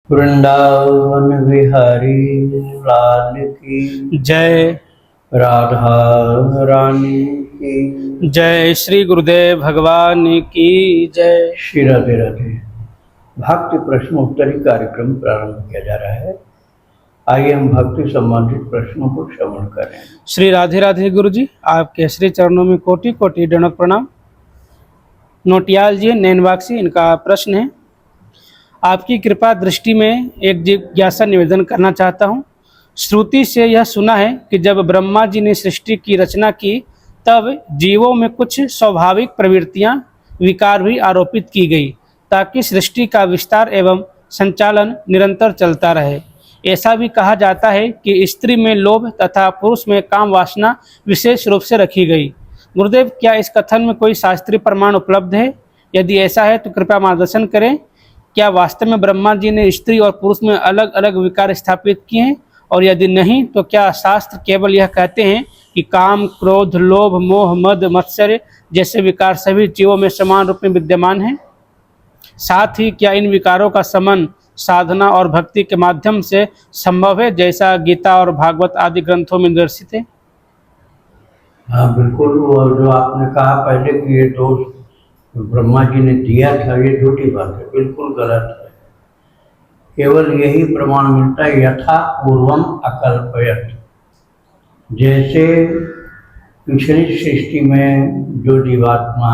वृंदावन विहारी लाल की जय। राधा रानी की जय। श्री गुरुदेव भगवान की जय। श्री राधे राधे। भक्ति प्रश्नोत्तरी कार्यक्रम प्रारंभ किया जा रहा है। आइए हम भक्ति संबंधित प्रश्नों को श्रवण करें। श्री राधे राधे गुरु जी, आपके श्री चरणों में कोटि कोटि दंडवत प्रणाम। नोटियाल जी नैनवाक्सी, इनका प्रश्न है, आपकी कृपा दृष्टि में एक जिज्ञासा निवेदन करना चाहता हूँ। श्रुति से यह सुना है कि जब ब्रह्मा जी ने सृष्टि की रचना की तब जीवों में कुछ स्वाभाविक प्रवृत्तियाँ विकार भी आरोपित की गई ताकि सृष्टि का विस्तार एवं संचालन निरंतर चलता रहे। ऐसा भी कहा जाता है कि स्त्री में लोभ तथा पुरुष में काम वासना विशेष रूप से रखी गई। गुरुदेव, क्या इस कथन में कोई शास्त्रीय प्रमाण उपलब्ध है? यदि ऐसा है तो कृपया मार्गदर्शन करें। क्या वास्तव में ब्रह्मा जी ने स्त्री और पुरुष में अलग अलग विकार स्थापित किए हैं? और यदि नहीं तो क्या शास्त्र केवल यह कहते हैं कि काम, क्रोध, लोभ, मोह, मद, मत्सर्य जैसे विकार सभी जीवों में समान रूप में विद्यमान हैं? साथ ही क्या इन विकारों का समन साधना और भक्ति के माध्यम से संभव है, जैसा गीता और भागवत आदि ग्रंथों में निर्देशित है? हाँ बिल्कुल। और जो आपने कहा पहले कि ये दोष ब्रह्मा जी ने दिया था, ये झूठी बात है, बिल्कुल गलत है। केवल यही प्रमाण मिलता है, यथा पूर्वम अकल्पयत। जैसे पिछली सृष्टि में जो जीवात्मा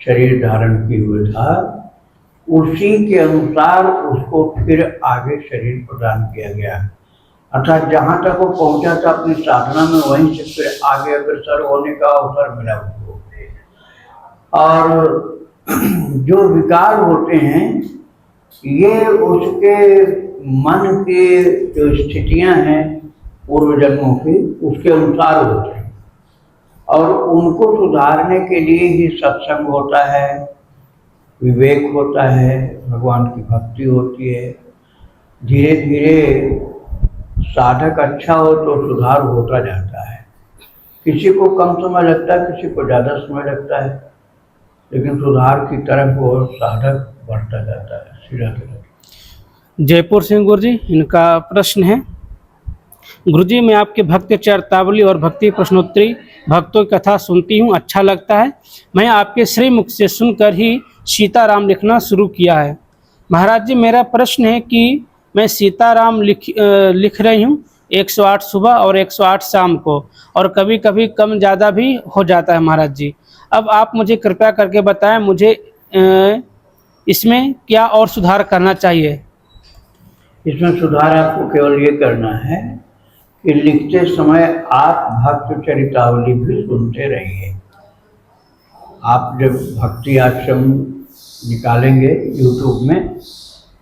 शरीर धारण किए हुए था उसी के अनुसार उसको फिर आगे शरीर प्रदान किया गया। अर्थात जहाँ तक वो पहुँचा था अपनी साधना में, वहीं से फिर आगे अग्रसर होने का अवसर मिला उसको। और जो विकार होते हैं ये उसके मन की जो स्थितियां हैं पूर्व जन्मों की, उसके अनुसार होते हैं। और उनको सुधारने के लिए ही सत्संग होता है, विवेक होता है, भगवान की भक्ति होती है। धीरे धीरे साधक अच्छा हो तो सुधार होता जाता है। किसी को कम समय लगता है, किसी को ज़्यादा समय लगता है, लेकिन सुधार की तरफ वो साधक बढ़ता जाता है। श्री राधे राधे। जयपुर सिंह गुरु जी, इनका प्रश्न है, गुरुजी मैं आपके भक्त चरितावली और भक्ति प्रश्नोत्तरी भक्तों की कथा सुनती हूँ, अच्छा लगता है। मैं आपके श्रीमुख से सुनकर ही सीताराम लिखना शुरू किया है। महाराज जी, मेरा प्रश्न है कि मैं सीताराम लिख रही हूँ 108 सुबह और 108 शाम को, और कभी कभी कम ज़्यादा भी हो जाता है महाराज जी। अब आप मुझे कृपया करके बताएं, मुझे इसमें क्या और सुधार करना चाहिए? इसमें सुधार आपको केवल ये करना है कि लिखते समय आप भक्त चरितावली भी सुनते रहिए। आप जब भक्ति आश्रम निकालेंगे YouTube में,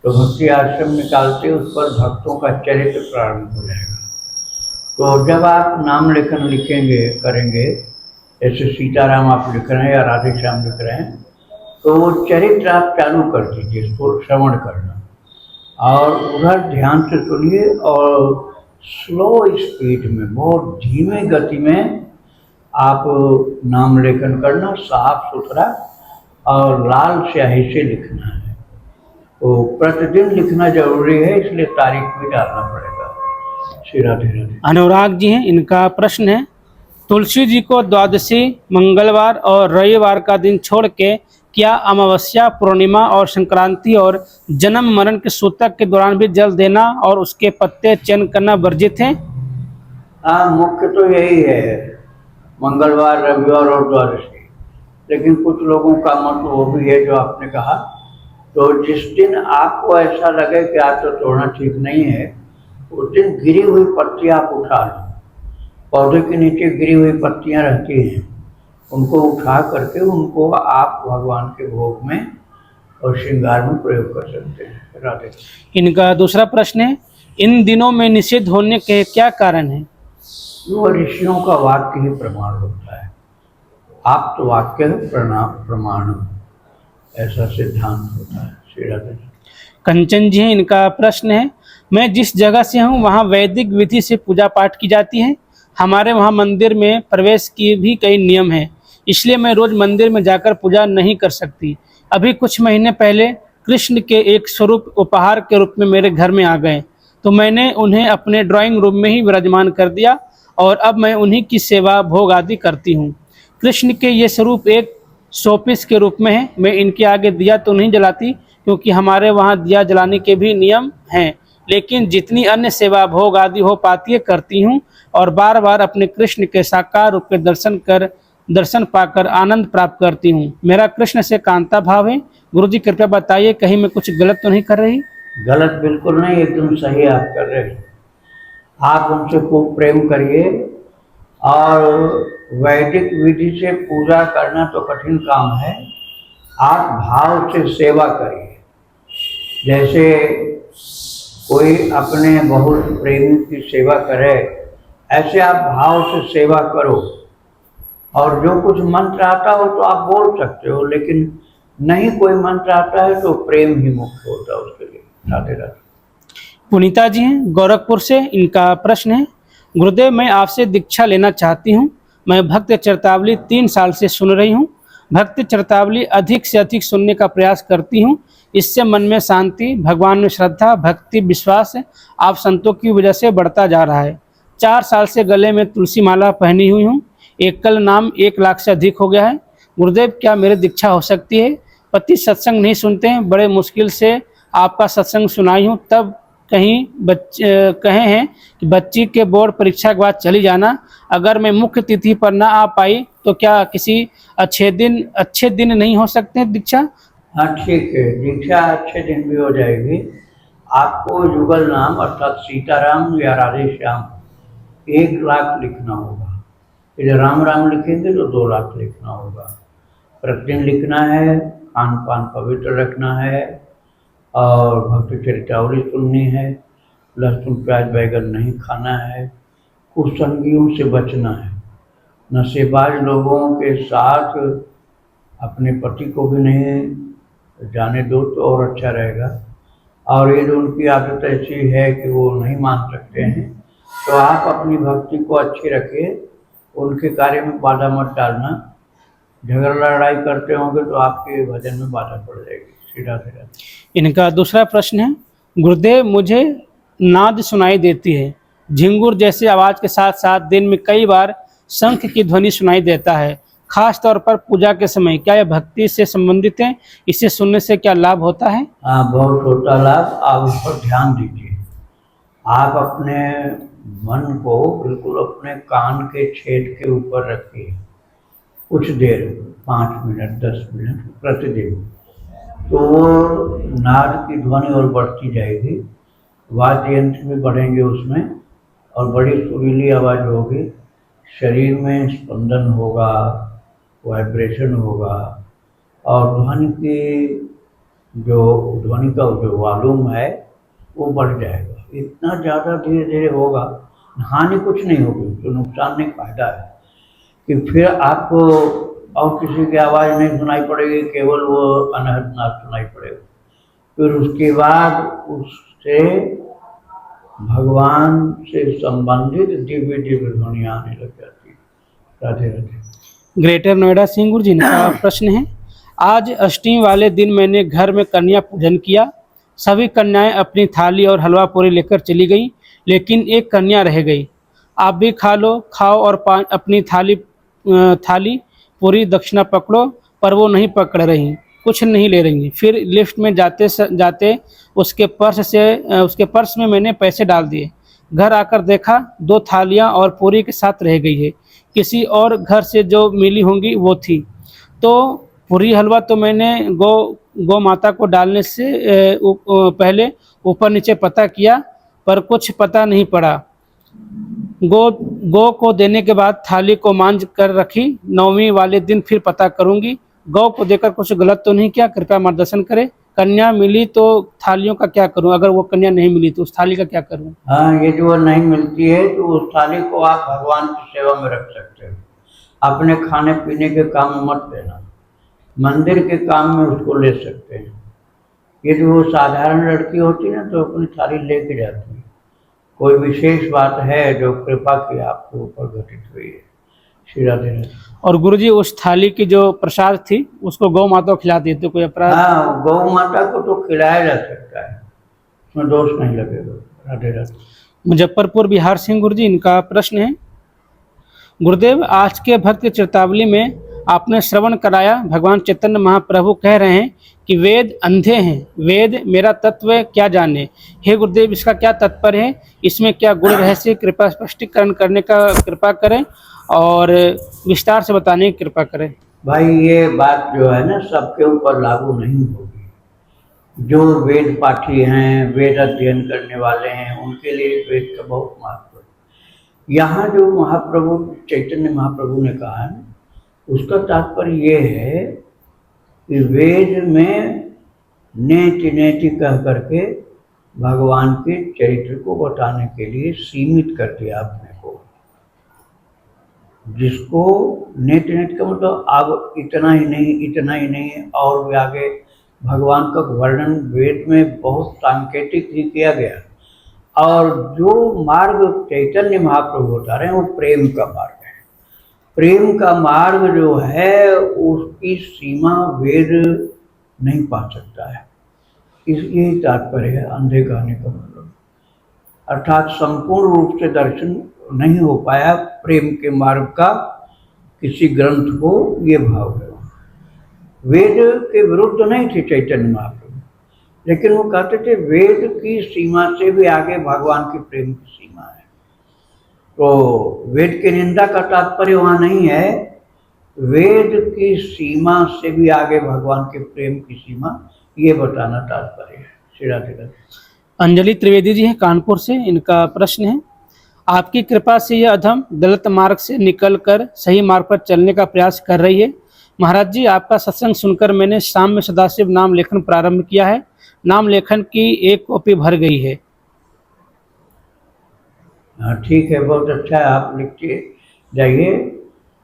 तो भक्ति आश्रम निकालते उस पर भक्तों का चरित्र प्रारंभ हो जाएगा। तो जब आप नाम लेखन करेंगे, जैसे सीताराम आप लिख रहे हैं या राधे श्याम लिख रहे हैं, तो वो चरित्र आप चालू कर दीजिए, इसको श्रवण करना, और उधर ध्यान से सुनिए। और स्लो स्पीड में, बहुत धीमे गति में आप नाम लेखन करना, साफ सुथरा और लाल स्याही से लिखना है। तो प्रतिदिन लिखना जरूरी है, इसलिए तारीख भी डालना पड़ेगा। श्री राधे राधे। अनुराग जी हैं, इनका प्रश्न है, तुलसी जी को द्वादशी, मंगलवार और रविवार का दिन छोड़ के क्या अमावस्या, पूर्णिमा और संक्रांति और जन्म मरण के सूतक के दौरान भी जल देना और उसके पत्ते चयन करना वर्जित है? हाँ, मुख्य तो यही है, मंगलवार, रविवार और द्वादशी। लेकिन कुछ लोगों का मत वो भी है जो आपने कहा। तो जिस दिन आपको ऐसा लगे कि आज तो तोड़ना ठीक नहीं है, उस दिन गिरी हुई पत्तियाँ आप उठा लो। पौधे के नीचे गिरी हुई पत्तियाँ रहती हैं, उनको उठा करके उनको आप भगवान के भोग में और श्रृंगार में प्रयोग कर सकते हैं। राधे। इनका दूसरा प्रश्न है, इन दिनों में निषिद्ध होने के क्या कारण है? वो ऋषियों का वाक्य ही प्रमाण होता है। आप तो वाक्य प्रमाण, ऐसा सिद्धांत होता है। श्री राधे। कंचन जी हैं, इनका प्रश्न है, मैं जिस जगह से हूँ वहाँ वैदिक विधि से पूजा पाठ की जाती है। हमारे वहाँ मंदिर में प्रवेश की भी कई नियम हैं, इसलिए मैं रोज़ मंदिर में जाकर पूजा नहीं कर सकती। अभी कुछ महीने पहले कृष्ण के एक स्वरूप उपहार के रूप में मेरे घर में आ गए, तो मैंने उन्हें अपने ड्राइंग रूम में ही विराजमान कर दिया और अब मैं उन्हीं की सेवा भोग आदि करती हूँ। कृष्ण के ये स्वरूप एक शोपीस के रूप में है। मैं इनके आगे दिया तो नहीं जलाती, क्योंकि हमारे वहाँ दिया जलाने के भी नियम हैं, लेकिन जितनी अन्य सेवा भोग आदि हो पाती है करती हूँ और बार बार अपने कृष्ण के साकार रूप के दर्शन पाकर आनंद प्राप्त करती हूँ। मेरा कृष्ण से कांता भाव है। गुरु जी कृपया बताइए, कहीं मैं कुछ गलत तो नहीं कर रही? गलत बिल्कुल नहीं, एकदम सही आप कर रहे हैं। आप उनसे खूब प्रेम करिए और वैदिक विधि से पूजा करना तो कठिन काम है। आप भाव से सेवा करिए। जैसे कोई अपने बहुत प्रेमी की सेवा करे, ऐसे आप भाव से सेवा करो। और जो कुछ मंत्र आता हो तो आप बोल सकते हो, लेकिन नहीं कोई मंत्र आता है तो प्रेम ही मुख्य होता है उसके लिए। राधे राधे। पुनीता जी हैं गोरखपुर से, इनका प्रश्न है, गुरुदेव मैं आपसे दीक्षा लेना चाहती हूँ। मैं भक्त चरतावली 3 साल से सुन रही हूँ। भक्त चरतावली अधिक से अधिक सुनने का प्रयास करती हूँ। इससे मन में शांति, भगवान में श्रद्धा, भक्ति, विश्वास आप संतों की वजह से बढ़ता जा रहा है। 4 साल से गले में तुलसी माला पहनी हुई हूँ। एकल नाम 1 लाख से अधिक हो गया है। गुरुदेव क्या मेरी दीक्षा हो सकती है? पति सत्संग नहीं सुनते हैं, बड़े मुश्किल से आपका सत्संग सुनाई हूँ, तब कहीं कहे हैं कि बच्ची के बोर्ड परीक्षा के बाद चली जाना। अगर मैं मुख्य तिथि पर ना आ पाई तो क्या किसी अच्छे दिन नहीं हो सकते दीक्षा? हाँ ठीक है, दीक्षा अच्छे दिन भी हो जाएगी। आपको युगल नाम अर्थात सीताराम या राधे श्याम 1 लाख लिखना होगा। यदि राम राम लिखेंगे तो 2 लाख लिखना होगा। प्रतिदिन लिखना है, खान पान पवित्र रखना है और भक्त चरितावली सुननी है। लहसुन प्याज बैगन नहीं खाना है। कुसंगियों से बचना है। नशेबाज लोगों के साथ अपने पति को भी नहीं जाने दो तो और अच्छा रहेगा। और ये जो उनकी आदत ऐसी है कि वो नहीं मान सकते हैं, तो आप अपनी भक्ति को अच्छी रखिए, उनके कार्य में बाधा मत डालना। झगड़ा लड़ाई करते होंगे तो आपके भजन में बाधा पड़ जाएगी। सीधा सीधा। इनका दूसरा प्रश्न है, गुरुदेव मुझे नाद सुनाई देती है, झिंगुर जैसी आवाज़ के साथ साथ दिन में कई बार शंख की ध्वनि सुनाई देता है, खास तौर पर पूजा के समय। क्या यह भक्ति से संबंधित है? इसे सुनने से क्या लाभ होता है? हाँ, बहुत होता लाभ। आप उस पर ध्यान दीजिए। आप अपने मन को बिल्कुल अपने कान के छेद के ऊपर रखिए कुछ देर, 5 मिनट 10 मिनट प्रतिदिन। तो वो नाद की ध्वनि और बढ़ती जाएगी, वाद्य यंत्र भी बढ़ेंगे उसमें और बड़ी सुरीली आवाज़ होगी। शरीर में स्पंदन होगा, वाइब्रेशन होगा और ध्वनि का जो वॉल्यूम है वो बढ़ जाएगा। इतना ज़्यादा धीरे धीरे होगा, हानि कुछ नहीं होगी, तो नुकसान नहीं, फायदा है कि फिर आपको और किसी की आवाज़ नहीं सुनाई पड़ेगी, केवल वो अनहद नाद सुनाई पड़ेगा। फिर उसके बाद उससे भगवान से संबंधित दिव्य दिव्य ध्वनि आने लग जाती है। राधे राधे। ग्रेटर नोएडा सिंह गुरु जी का प्रश्न है, आज अष्टमी वाले दिन मैंने घर में कन्या पूजन किया। सभी कन्याएं अपनी थाली और हलवा पूरी लेकर चली गई, लेकिन एक कन्या रह गई। आप भी खाओ और अपनी थाली पूरी दक्षिणा पकड़ो, पर वो नहीं पकड़ रही, कुछ नहीं ले रही। फिर लिफ्ट में जाते उसके पर्स में मैंने पैसे डाल दिए। घर आकर देखा 2 थालियां और पूरी के साथ रह गई है। किसी और घर से जो मिली होंगी वो थी। तो पूरी हलवा तो मैंने गौ माता को डालने से पहले ऊपर नीचे पता किया, पर कुछ पता नहीं पड़ा। गौ को देने के बाद थाली को मांझ कर रखी। 9वीं वाले दिन फिर पता करूंगी। गौ को देकर कुछ गलत तो नहीं किया? कृपया मार्गदर्शन करें। कन्या मिली तो थालियों का क्या करूं? अगर वो कन्या नहीं मिली तो उस थाली का क्या करूं? हाँ, ये जो नहीं मिलती है तो उस थाली को आप भगवान की सेवा में रख सकते हो। अपने खाने पीने के काम में मत लेना, मंदिर के काम में उसको ले सकते हैं। ये जो साधारण लड़की होती है ना, तो अपनी थाली लेके जाती है। कोई विशेष बात है जो कृपा की आपके ऊपर घटित हुई है, श्री राधे राधे। और गुरुजी उस थाली की जो प्रसाद थी उसको गौ माता को खिलाती है तो कोई अपराध? हाँ, गौ माता को तो खिलाया जा सकता है, उसमें दोष नहीं लगेगा। राधे राधे। मुजफ्फरपुर बिहार से गुरुजी, इनका प्रश्न है, गुरुदेव आज के भक्त चेतावली में आपने श्रवण कराया भगवान चैतन्य महाप्रभु कह रहे हैं कि वेद अंधे हैं, वेद मेरा तत्व क्या जाने। हे गुरुदेव, इसका क्या तात्पर्य है, इसमें क्या गुण रहस्य, कृपा स्पष्टीकरण करने का कृपा करें और विस्तार से बताने की कृपा करें। भाई ये बात जो है ना सबके ऊपर लागू नहीं होगी। जो वेद पाठी हैं, वेद अध्ययन करने वाले हैं, उनके लिए वेद का बहुत महत्व है। यहाँ जो महाप्रभु चैतन्य महाप्रभु ने कहा है उसका तात्पर्य ये है कि वेद में नेति नेति कह करके भगवान के चरित्र को बताने के लिए सीमित कर दिया अपने को। जिसको नेति नेति का मतलब अब इतना ही नहीं, इतना ही नहीं, और भी आगे भगवान का वर्णन वेद में बहुत सांकेतिक ही किया गया। और जो मार्ग चैतन्य महाप्रभु बता रहे हैं वो प्रेम का मार्ग है। प्रेम का मार्ग जो है उसकी सीमा वेद नहीं पा सकता है। यही तात्पर्य है अंधे कहने का मतलब, अर्थात संपूर्ण रूप से दर्शन नहीं हो पाया प्रेम के मार्ग का किसी ग्रंथ को, ये भाव है। वेद के विरुद्ध नहीं थे चैतन्य महाप्रभु, लेकिन वो कहते थे वेद की सीमा से भी आगे भगवान की प्रेम की सीमा है। तो वेद की निंदा का तात्पर्य वहाँ नहीं है, वेद की सीमा से भी आगे भगवान के प्रेम की सीमा, ये बताना तात्पर्य है। श्री राधे राधे। अंजलि त्रिवेदी जी हैं कानपुर से, इनका प्रश्न है, आपकी कृपा से यह अधम गलत मार्ग से निकलकर सही मार्ग पर चलने का प्रयास कर रही है। महाराज जी, आपका सत्संग सुनकर मैंने शाम में सदाशिव नाम लेखन प्रारंभ किया है। नाम लेखन की 1 कॉपी भर गई है। हाँ ठीक है, बहुत अच्छा है, आप लिखते जाइए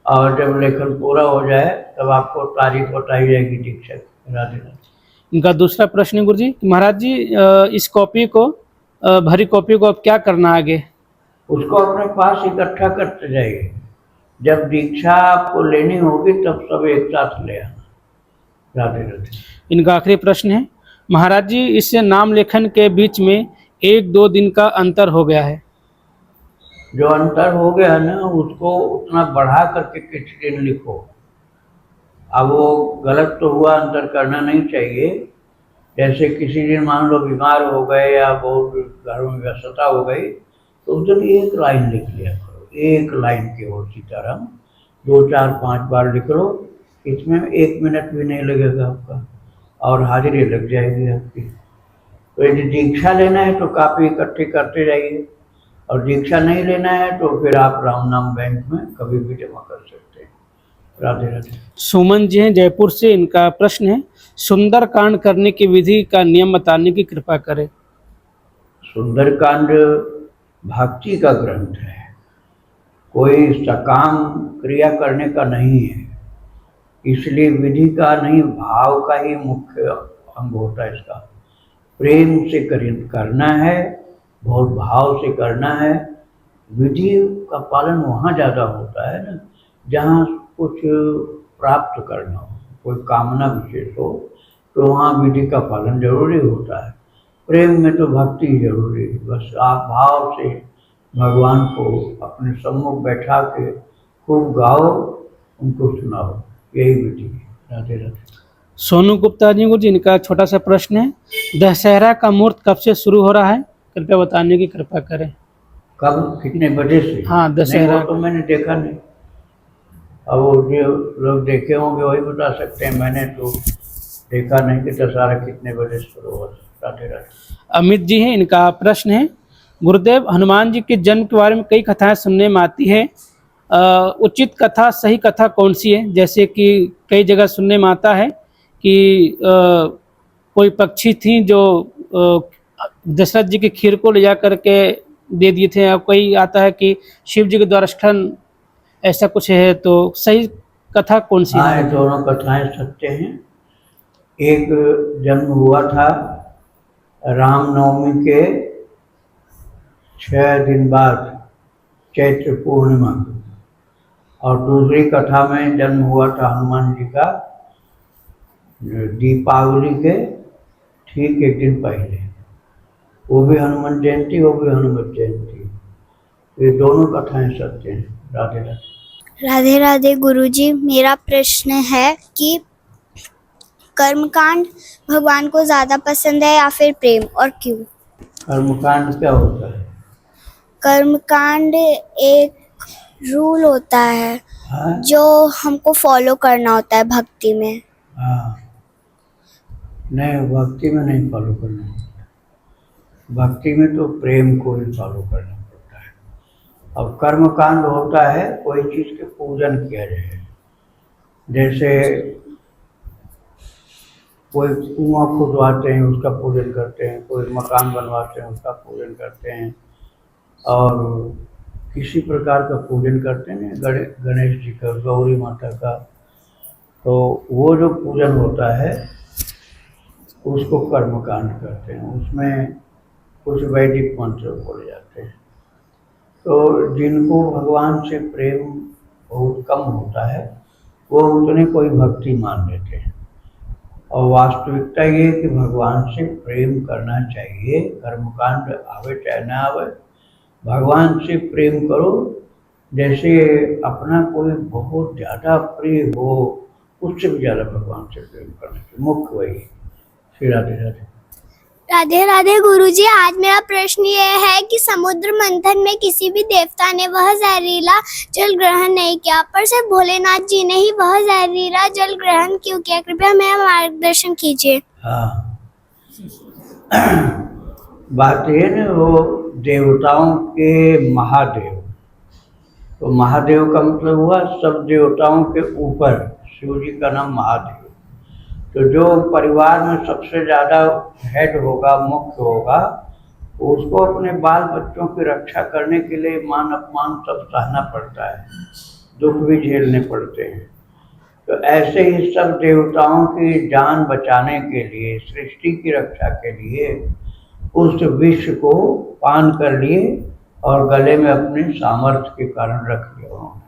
और जब लेखन पूरा हो जाए तब आपको तारीख बताई जाएगी दीक्षक। राधे राधे। इनका दूसरा प्रश्न है गुरु जी, महाराज जी इस कॉपी को भरी कॉपी को अब क्या करना आगे? उसको अपने पास इकट्ठा करते जाइए, जब दीक्षा आपको लेनी होगी तब सब एक साथ ले आना। राधे राधे। इनका आखिरी प्रश्न है, महाराज जी इससे नाम लेखन के बीच में 1-2 दिन का अंतर हो गया है। जो अंतर हो गया ना उसको उतना बढ़ा करके कुछ दिन लिखो। अब वो गलत तो हुआ, अंतर करना नहीं चाहिए। जैसे किसी दिन मान लो बीमार हो गए या बहुत घर में व्यस्तता हो गई तो उस दिन 1 लाइन लिख लिया करो, 1 लाइन केवल सीताराम, 2, 4, 5 बार लिख लो। इसमें 1 मिनट भी नहीं लगेगा आपका और हाजिरी लग जाएगी आपकी। तो यदि दीक्षा लेना है तो काफ़ी इकट्ठी करते जाइए, और दीक्षा नहीं लेना है तो फिर आप राम नाम बैंक में कभी भी जमा कर सकते हैं। राधे राधे। सुमन जी हैं जयपुर से, इनका प्रश्न है, सुंदरकांड करने की विधि का नियम बताने की कृपा करें। सुंदरकांड भक्ति का ग्रंथ है, कोई सकाम क्रिया करने का नहीं है, इसलिए विधि का नहीं, भाव का ही मुख्य अंग होता है। इसका प्रेम से करना है, बहुत भाव से करना है। विधि का पालन वहाँ ज़्यादा होता है ना जहाँ कुछ प्राप्त करना हो, कोई कामना विशेष हो, तो वहाँ विधि का पालन जरूरी होता है। प्रेम में तो भक्ति ही जरूरी है। बस आप भाव से भगवान को अपने सम्मुख बैठा के खूब गाओ, उनको सुनाओ, यही विधि है। राधे राधे। सोनू गुप्ता जी को जिनका छोटा सा प्रश्न है, दशहरा का मुहूर्त कब से शुरू हो रहा है, कृपया बताने की कृपा करें। कब, कितने बजे से? हाँ, दशहरा। नहीं, वो तो मैंने देखा नहीं। अब वो जो लोग देखे होंगे वही बता सकते हैं, मैंने तो देखा नहीं कि दशहरा कितने बजे शुरू हो। राधे राधे। अमित जी हैं, इनका प्रश्न है, गुरुदेव हनुमान जी के जन्म के बारे में कई कथाएं सुनने में आती है, उचित कथा, सही कथा कौन सी है? जैसे कि कई जगह सुनने में आता है कि कोई पक्षी थी जो दशरथ जी की खीर को ले जा करके दे दिए थे, और कोई आता है कि शिव जी के द्वारा स्खलन, ऐसा कुछ है, तो सही कथा कौन सी हाँ, है? ये दोनों कथाएं सत्य हैं। एक जन्म हुआ था रामनवमी के 6 दिन बाद, चैत्र पूर्णिमा, और दूसरी कथा में जन्म हुआ था हनुमान जी का दीपावली के ठीक एक दिन पहले, वो भी हनुमान जयंती, वो भी हनुमान जयंती। ये दोनों कथाएं सत्य हैं। राधे राधे। राधे राधे गुरुजी, मेरा प्रश्न है कि कर्मकांड भगवान को ज्यादा पसंद है या फिर प्रेम, और क्यों? कर्मकांड क्या होता है? कर्मकांड एक रूल होता है हाँ जो हमको फॉलो करना होता है भक्ति में। हाँ, नहीं भक्ति में नहीं फॉलो करना पड़ता, भक्ति में तो प्रेम को ही फॉलो करना पड़ता है। अब कर्मकांड होता है कोई चीज़ के पूजन किया जाए, जैसे कोई कुआं खुदवाते हैं उसका पूजन करते हैं, कोई मकान बनवाते हैं उसका पूजन करते हैं, और किसी प्रकार का पूजन करते हैं गणेश जी का, गौरी माता का, तो वो जो पूजन होता है उसको कर्मकांड करते हैं। उसमें कुछ वैदिक मंत्र बोले जाते हैं। तो जिनको भगवान से प्रेम बहुत कम होता है वो उतने कोई भक्ति मान लेते हैं, और वास्तविकता ये है कि भगवान से प्रेम करना चाहिए, कर्मकांड आवे चाहे ना आवे, भगवान से प्रेम करो। जैसे अपना कोई बहुत ज़्यादा प्रिय हो, उससे भी ज़्यादा भगवान से प्रेम करना चाहिए, मुख्य वही। श्री राधे राधे। राधे राधे गुरुजी, आज मेरा प्रश्न ये है कि समुद्र मंथन में किसी भी देवता ने वह जहरीला जल ग्रहण नहीं किया, पर सिर्फ भोलेनाथ जी ने ही वह जहरीला जल ग्रहण क्यों किया? कृपया मेरा मार्गदर्शन कीजिए। हाँ, बात ये ना, वो देवताओं के महादेव, तो महादेव का मतलब हुआ सब देवताओं के ऊपर, शिव जी का नाम महादेव। तो जो परिवार में सबसे ज़्यादा हेड होगा, मुख्य होगा, उसको अपने बाल बच्चों की रक्षा करने के लिए मान अपमान सब सहना पड़ता है, दुख भी झेलने पड़ते हैं। तो ऐसे ही सब देवताओं की जान बचाने के लिए, सृष्टि की रक्षा के लिए उस विष को पान कर लिए और गले में अपने सामर्थ्य के कारण रख लिया उन्होंने।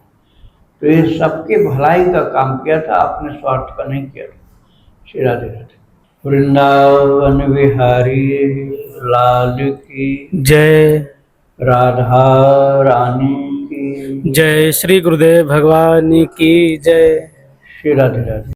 तो ये सबके भलाई का काम किया था, अपने स्वार्थ का नहीं किया था। श्री राधे राधे। वृंदावन बिहारी लाल की जय। राधा रानी की जय। श्री गुरुदेव भगवान की जय। श्री राधे राधे।